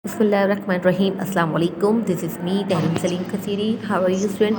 Bismillahirrahmanirrahim. Assalamu alaikum. This is me, Tahrim Salim Kasiri. How are you, student?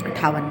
58।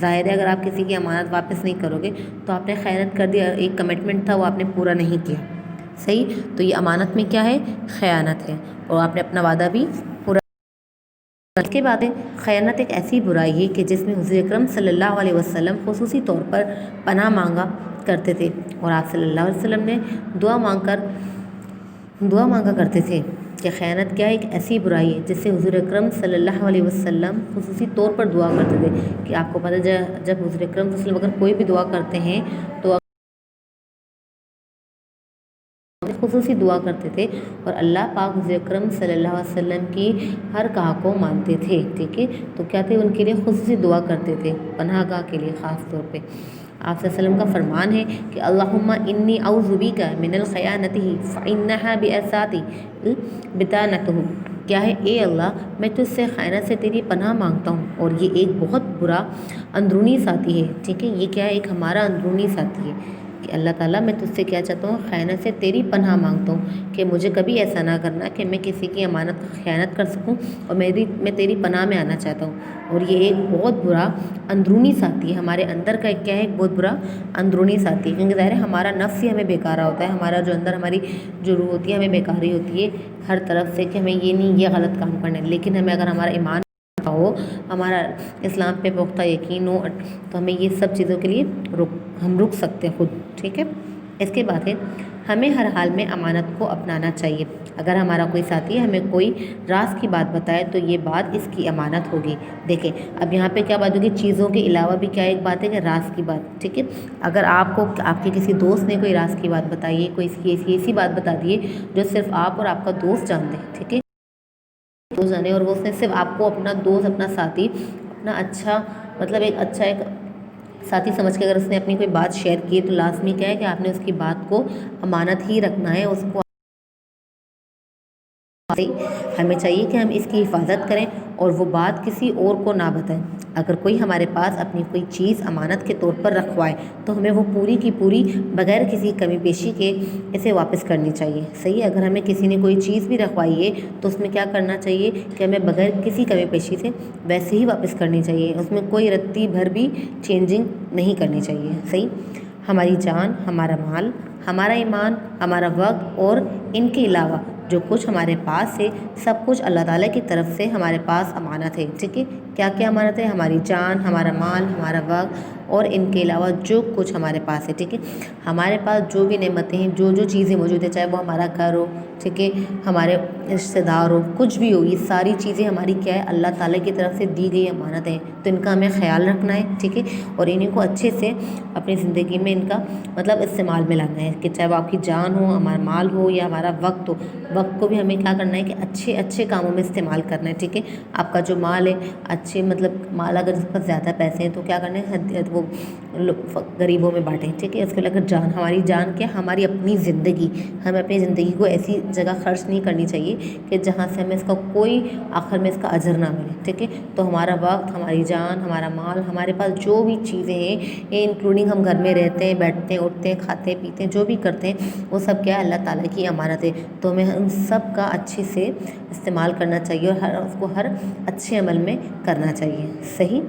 ظاہر ہے اگر آپ کسی کی امانت واپس نہیں کرو گے تو آپ نے خیانت کر دیا، ایک کمٹمنٹ تھا وہ آپ نے پورا نہیں کیا، صحیح؟ تو یہ امانت میں کیا ہے؟ خیانت ہے، اور آپ نے اپنا وعدہ بھی پورا۔ اس کے بعد خیانت ایک ایسی برائی ہے کہ جس میں حضور اکرم صلی اللہ علیہ وسلم خصوصی طور پر پناہ مانگا کرتے تھے، اور آپ صلی اللہ علیہ وسلم نے دعا مانگا کرتے تھے کہ خیانت کیا ہے؟ ایک ایسی برائی ہے جس سے حضور اکرم صلی اللہ علیہ وسلم خصوصی طور پر دعا کرتے تھے کہ آپ کو پتہ جب حضور اکرم صلی اللہ علیہ وسلم اگر کوئی بھی دعا کرتے ہیں تو خصوصی دعا کرتے تھے، اور اللہ پاک حضور اکرم صلی اللہ علیہ وسلم کی ہر کہا کو مانتے تھے، ٹھیک ہے؟ تو کیا تھے؟ ان کے لیے خصوصی دعا کرتے تھے، پناہ گاہ کے لیے خاص طور پہ۔ آپ صلی اللہ علیہ وسلم کا فرمان ہے کہ اللہم انی اعوذ بک من الخیانۃ فانھا باساتی بطانتہ، کیا ہے؟ اے اللہ میں تجھ سے خیانت سے تیری پناہ مانگتا ہوں، اور یہ ایک بہت برا اندرونی ساتھی ہے، ٹھیک ہے؟ یہ کیا ہے؟ ایک ہمارا اندرونی ساتھی ہے کہ اللہ تعالیٰ میں تجھ سے کیا چاہتا ہوں؟ خیانت سے تیری پناہ مانگتا ہوں کہ مجھے کبھی ایسا نہ کرنا کہ میں کسی کی امانت کی خیانت کر سکوں، اور میں تیری پناہ میں آنا چاہتا ہوں۔ اور یہ ایک بہت برا اندرونی ساتھی ہے، ہمارے اندر کا ایک کیا ہے؟ ایک بہت برا اندرونی ساتھی ہے، کیونکہ ظاہر ہے ہمارا نفس ہی ہمیں بیکارا ہوتا ہے، ہمارا جو اندر ہماری جو روح ہوتی ہے ہمیں بیکاری ہوتی ہے ہر طرف سے کہ ہمیں یہ نہیں یہ غلط کام کرنا ہے، لیکن ہمیں اگر ہمارا ایمان ہو، ہمارا اسلام پہ پختہ یقین ہو، تو ہمیں یہ سب چیزوں کے لیے ہم رک سکتے ہیں خود، ٹھیک ہے؟ اس کے بعد ہے ہمیں ہر حال میں امانت کو اپنانا چاہیے۔ اگر ہمارا کوئی ساتھی ہمیں کوئی راز کی بات بتائے تو یہ بات اس کی امانت ہوگی۔ دیکھیں اب یہاں پہ کیا بات ہوگی؟ چیزوں کے علاوہ بھی کیا ایک بات ہے کہ راز کی بات، ٹھیک ہے؟ اگر آپ کو آپ کے کسی دوست نے کوئی راز کی بات بتائی ہے، کوئی ایسی بات بتا دی ہے جو صرف آپ اور آپ کا دوست جانتے ہیں، ٹھیک ہے؟ دوست جانے، اور وہ اس نے صرف آپ کو اپنا دوست، اپنا ساتھی، اپنا اچھا مطلب ایک ساتھی سمجھ کے اگر اس نے اپنی کوئی بات شیئر کی تو لازمی کیا ہے کہ آپ نے اس کی بات کو امانت ہی رکھنا ہے، اس کو ہمیں چاہیے کہ ہم اس کی حفاظت کریں اور وہ بات کسی اور کو نہ بتائیں۔ اگر کوئی ہمارے پاس اپنی کوئی چیز امانت کے طور پر رکھوائے تو ہمیں وہ پوری کی پوری بغیر کسی کمی پیشی کے اسے واپس کرنی چاہیے، صحیح؟ اگر ہمیں کسی نے کوئی چیز بھی رکھوائی ہے تو اس میں کیا کرنا چاہیے کہ ہمیں بغیر کسی کمی پیشی سے ویسے ہی واپس کرنی چاہیے، اس میں کوئی رتی بھر بھی چینجنگ نہیں کرنی چاہیے، صحیح؟ ہماری جان، ہمارا مال، ہمارا ایمان، ہمارا وقت اور ان کے علاوہ جو کچھ ہمارے پاس ہے سب کچھ اللہ تعالیٰ کی طرف سے ہمارے پاس امانت ہے، ٹھیک ہے؟ کیا کیا امانت ہے؟ ہماری جان، ہمارا مال، ہمارا وقت اور ان کے علاوہ جو کچھ ہمارے پاس ہے، ٹھیک ہے؟ ہمارے پاس جو بھی نعمتیں ہیں، جو چیزیں موجود ہیں، چاہے وہ ہمارا گھر ہو، ٹھیک ہے، ہمارے رشتہ دار ہو، کچھ بھی ہو، یہ ساری چیزیں ہماری کیا ہے؟ اللہ تعالیٰ کی طرف سے دی گئی امانت ہیں، تو ان کا ہمیں خیال رکھنا ہے، ٹھیک ہے؟ اور انہیں کو اچھے سے اپنی زندگی میں ان کا مطلب استعمال میں لانا ہے، کہ چاہے وہ آپ کی جان ہو، ہمارا مال ہو یا ہمارا وقت ہو، وقت کو بھی ہمیں کیا کرنا ہے کہ اچھے کاموں میں استعمال کرنا ہے، ٹھیک ہے؟ آپ کا جو مال ہے اچھے مطلب مال اگر جس پر زیادہ پیسے ہیں تو کیا کرنا ہے؟ وہ غریبوں میں بانٹیں، ٹھیک ہے؟ اس کے لیے اگر ہماری جان کیا ہماری اپنی زندگی، ہمیں اپنی زندگی کو ایسی جگہ خرچ نہیں کرنی چاہیے کہ جہاں سے ہمیں اس کا کوئی آخر میں اس کا اجر نہ ملے، ٹھیک ہے؟ تو ہمارا وقت، ہماری جان، ہمارا مال، ہمارے پاس جو بھی چیزیں ہیں انکلوڈنگ ہم گھر میں رہتے ہیں، بیٹھتے ہیں، اٹھتے ہیں، کھاتے پیتے ہیں، جو بھی کرتے ہیں وہ سب کیا ہے؟ اللہ تعالیٰ کی امانت ہے، تو ہمیں ان سب کا اچھے سے استعمال کرنا چاہیے اور اس کو ہر اچھے عمل میں کرنا چاہیے، صحیح؟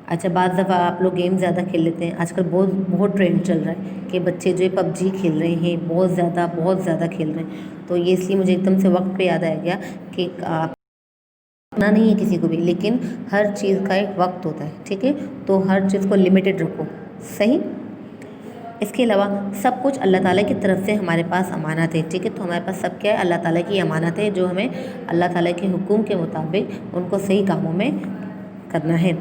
اچھا بعض دفعہ آپ لوگ گیم زیادہ کھیل لیتے ہیں، آج کل بہت ٹرینڈ چل رہا ہے کہ بچے جو ہے پب جی کھیل رہے ہیں، بہت زیادہ کھیل رہے ہیں، تو یہ اس لیے مجھے ایک دم سے وقت پہ یاد آ گیا کہ اتنا نہیں ہے کسی کو بھی، لیکن ہر چیز کا ایک وقت ہوتا ہے، ٹھیک ہے؟ تو ہر چیز کو لمیٹڈ رکھو، صحیح؟ اس کے علاوہ سب کچھ اللہ تعالیٰ کی طرف سے ہمارے پاس امانت ہے، ٹھیک ہے؟ تو ہمارے پاس سب کیا ہے؟ اللہ تعالیٰ کی امانت ہے، جو ہمیں اللہ تعالیٰ کے حکم کے مطابق ان کو صحیح کاموں میں کرنا ہے۔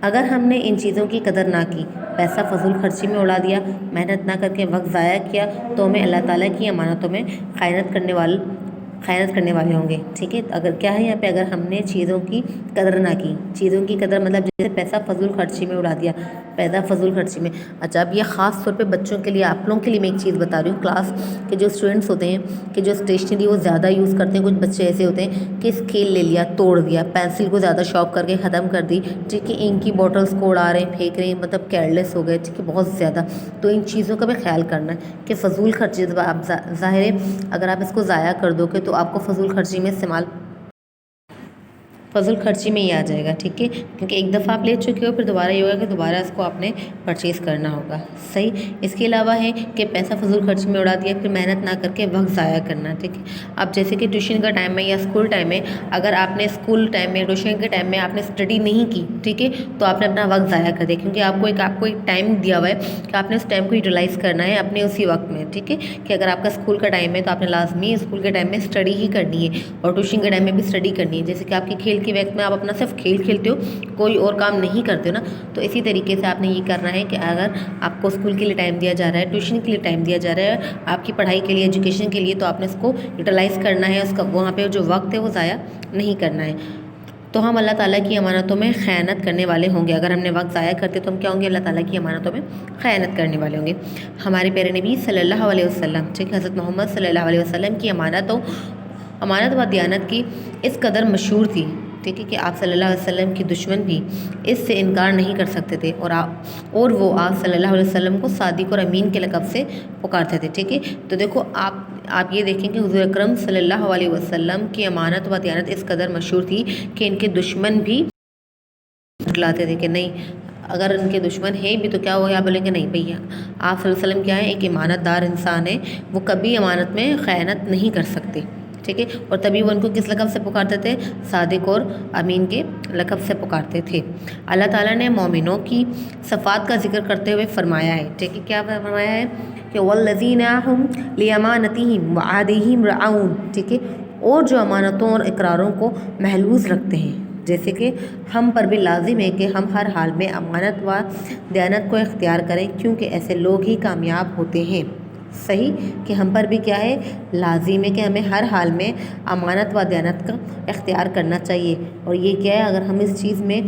اگر ہم نے ان چیزوں کی قدر نہ کی، پیسہ فضول خرچی میں اڑا دیا، محنت نہ کر کے وقت ضائع کیا، تو ہمیں اللہ تعالیٰ کی امانتوں میں خیانت کرنے والے ہوں گے، ٹھیک ہے؟ اگر کیا ہے یہاں پہ اگر ہم نے چیزوں کی قدر نہ کی، چیزوں کی قدر مطلب جیسے پیسہ فضول خرچی میں اڑا دیا، اچھا اب یہ خاص طور پہ بچوں کے لیے، آپ لوگوں کے لیے میں ایک چیز بتا رہی ہوں، کلاس کے جو اسٹوڈنٹس ہوتے ہیں کہ جو اسٹیشنری وہ زیادہ یوز کرتے ہیں، کچھ بچے ایسے ہوتے ہیں کہ اسکیل لے لیا توڑ دیا، پینسل کو زیادہ شارپ کر کے ختم کر دی، ٹھیک ہے؟ انک کی بوٹلس کو اڑا رہے ہیں، پھینک رہے ہیں، مطلب کیئرلیس ہو گئے، ٹھیک ہے؟ بہت زیادہ، تو ان چیزوں کا بھی خیال کرنا ہے کہ فضول خرچی آپ ظاہر ہے اگر آپ اس کو ضائع کر دو گے تو آپ کو فضول خرچی میں استعمال فضول خرچی میں ہی آ جائے گا، ٹھیک ہے، کیونکہ ایک دفعہ آپ لے چکے ہو، پھر دوبارہ یہ ہوگا کہ دوبارہ اس کو آپ نے پرچیز کرنا ہوگا، صحیح۔ اس کے علاوہ ہے کہ پیسہ فضول خرچی میں اڑا دیا، پھر محنت نہ کر کے وقت ضائع کرنا، ٹھیک ہے۔ اب جیسے کہ ٹیوشن کا ٹائم ہے یا اسکول ٹائم ہے، اگر آپ نے اسکول ٹائم میں ٹیوشن کے ٹائم میں آپ نے اسٹڈی نہیں کی، ٹھیک ہے، تو آپ نے اپنا وقت ضائع کر دیا، کیونکہ آپ کو ایک ٹائم دیا ہوا ہے کہ آپ نے اس ٹائم کو یوٹیلائز کرنا ہے اپنے اسی وقت میں، ٹھیک ہے، کہ اگر آپ کا اسکول کا ٹائم ہے تو آپ نے لازمی اسکول کے ٹائم میں اسٹڈی ہی کرنی ہے، اور ٹیوشن کے ٹائم میں بھی اسٹڈی کرنی ہے۔ جیسے کہ آپ کی کھیل کے وقت میں آپ اپنا صرف کھیل کھیلتے ہو، کوئی اور کام نہیں کرتے ہو نا، تو اسی طریقے سے آپ نے یہ کرنا ہے کہ اگر آپ کو اسکول کے لیے ٹائم دیا جا رہا ہے، ٹیوشن کے لیے ٹائم دیا جا رہا ہے، آپ کی پڑھائی کے لیے، ایجوکیشن کے لیے، تو آپ نے اس کو یوٹیلائز کرنا ہے، اس کا وہاں پہ جو وقت ہے وہ ضائع نہیں کرنا ہے۔ تو ہم اللہ تعالیٰ کی امانتوں میں خیانت کرنے والے ہوں گے۔ اگر ہم نے وقت ضائع کرتے تو ہم کیا ہوں گے؟ اللہ تعالیٰ کی امانتوں میں خیانت کرنے والے ہوں گے۔ ہمارے پیارے نبی صلی اللہ علیہ وسلم، ٹھیک ہے، حضرت محمد صلی اللہ علیہ وسلم کی امانت و دیانت کی اس قدر مشہور تھی، ٹھیک ہے، کہ آپ صلی اللہ علیہ وسلم کی دشمن بھی اس سے انکار نہیں کر سکتے تھے، اور وہ آپ صلی اللہ علیہ وسلم کو صادق اور امین کے لقب سے پکارتے تھے، ٹھیک ہے۔ تو دیکھو آپ یہ دیکھیں کہ حضور اکرم صلی اللہ علیہ وسلم کی امانت و دیانت اس قدر مشہور تھی کہ ان کے دشمن بھی جھٹلاتے تھے کہ نہیں، اگر ان کے دشمن ہیں بھی تو کیا ہوا، بولیں کہ نہیں بھیا، آپ صلی اللہ علیہ وسلم کیا ہے، ایک امانت دار انسان ہے، وہ کبھی امانت میں خیانت نہیں کر سکتے، ٹھیک ہے، اور تبھی وہ ان کو کس لقب سے پکارتے تھے؟ صادق اور امین کے لقب سے پکارتے تھے۔ اللہ تعالیٰ نے مومنوں کی صفات کا ذکر کرتے ہوئے فرمایا ہے، ٹھیک ہے، کیا فرمایا ہے کہ والذین هم لامانتهم وعہدہم راعون، ٹھیک ہے، اور جو امانتوں اور اقراروں کو محفوظ رکھتے ہیں، جیسے کہ ہم پر بھی لازم ہے کہ ہم ہر حال میں امانت و دیانت کو اختیار کریں، کیونکہ ایسے لوگ ہی کامیاب ہوتے ہیں، صحیح، کہ ہم پر بھی کیا ہے؟ لازم ہے کہ ہمیں ہر حال میں امانت و دیانت کا اختیار کرنا چاہیے، اور یہ کیا ہے؟ اگر ہم اس چیز میں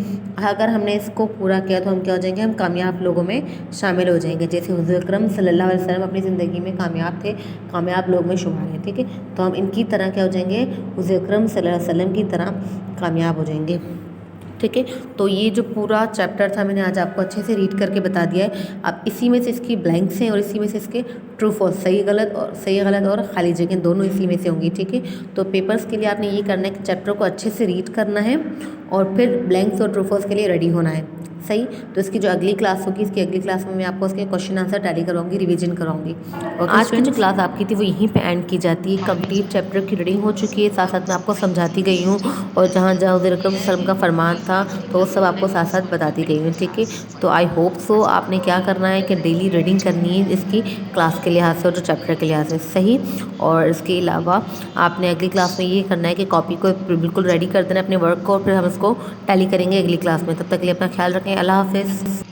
اگر ہم نے اس کو پورا کیا تو ہم کیا ہو جائیں گے؟ ہم کامیاب لوگوں میں شامل ہو جائیں گے، جیسے حضور اکرم صلی اللہ علیہ وسلم اپنی زندگی میں کامیاب تھے، کامیاب لوگ میں شمار ہیں، ٹھیک ہے، تو ہم ان کی طرح کیا ہو جائیں گے؟ حضور اکرم صلی اللہ علیہ وسلم کی طرح کامیاب ہو جائیں گے، ٹھیک ہے۔ تو یہ جو پورا چیپٹر تھا میں نے آج آپ کو اچھے سے ریڈ کر کے بتا دیا ہے۔ اب اسی میں سے اس کی بلینکس ہیں اور اسی میں سے اس کے ٹرو فالس، صحیح غلط اور خالی جگہ دونوں اسی میں سے ہوں گی، ٹھیک ہے۔ تو پیپرز کے لیے آپ نے یہ کرنا ہے کہ چیپٹر کو اچھے سے ریڈ کرنا ہے اور پھر بلینکس اور ٹرو فالس کے لیے ریڈی ہونا ہے، صحیح۔ تو اس کی جو اگلی کلاس ہوگی، اس کی اگلی کلاس میں آپ کو اس کے کوشچن آنسر ٹیلی کرواؤں گی، ریویژن کراؤں گی۔ آج کی جو کلاس آپ کی تھی وہ یہیں پہ اینڈ کی جاتی ہے، کمپلیٹ چیپٹر کی ریڈنگ ہو چکی ہے، ساتھ ساتھ میں آپ کو سمجھاتی گئی ہوں، اور جہاں جہاں حضور اکرم صلی اللہ علیہ وسلم کا فرمان تھا تو وہ سب آپ کو ساتھ ساتھ بتاتی گئی ہوں، ٹھیک ہے۔ تو آئی ہوپ سو آپ نے کیا کرنا ہے کہ ڈیلی ریڈنگ کرنی ہے اس کی کلاس کے لحاظ سے اور جو چیپٹر کے لحاظ سے، صحیح۔ اور اس کے علاوہ آپ نے اگلی کلاس میں یہ کرنا ہے کہ کاپی کو بالکل ریڈی کر دینا اپنے ورک کو، اور پھر ہم اس کو ٹیلی کریں گے اگلی کلاس میں۔ تب تک کے لیے اپنا خیال رکھیں، اللہ حافظ۔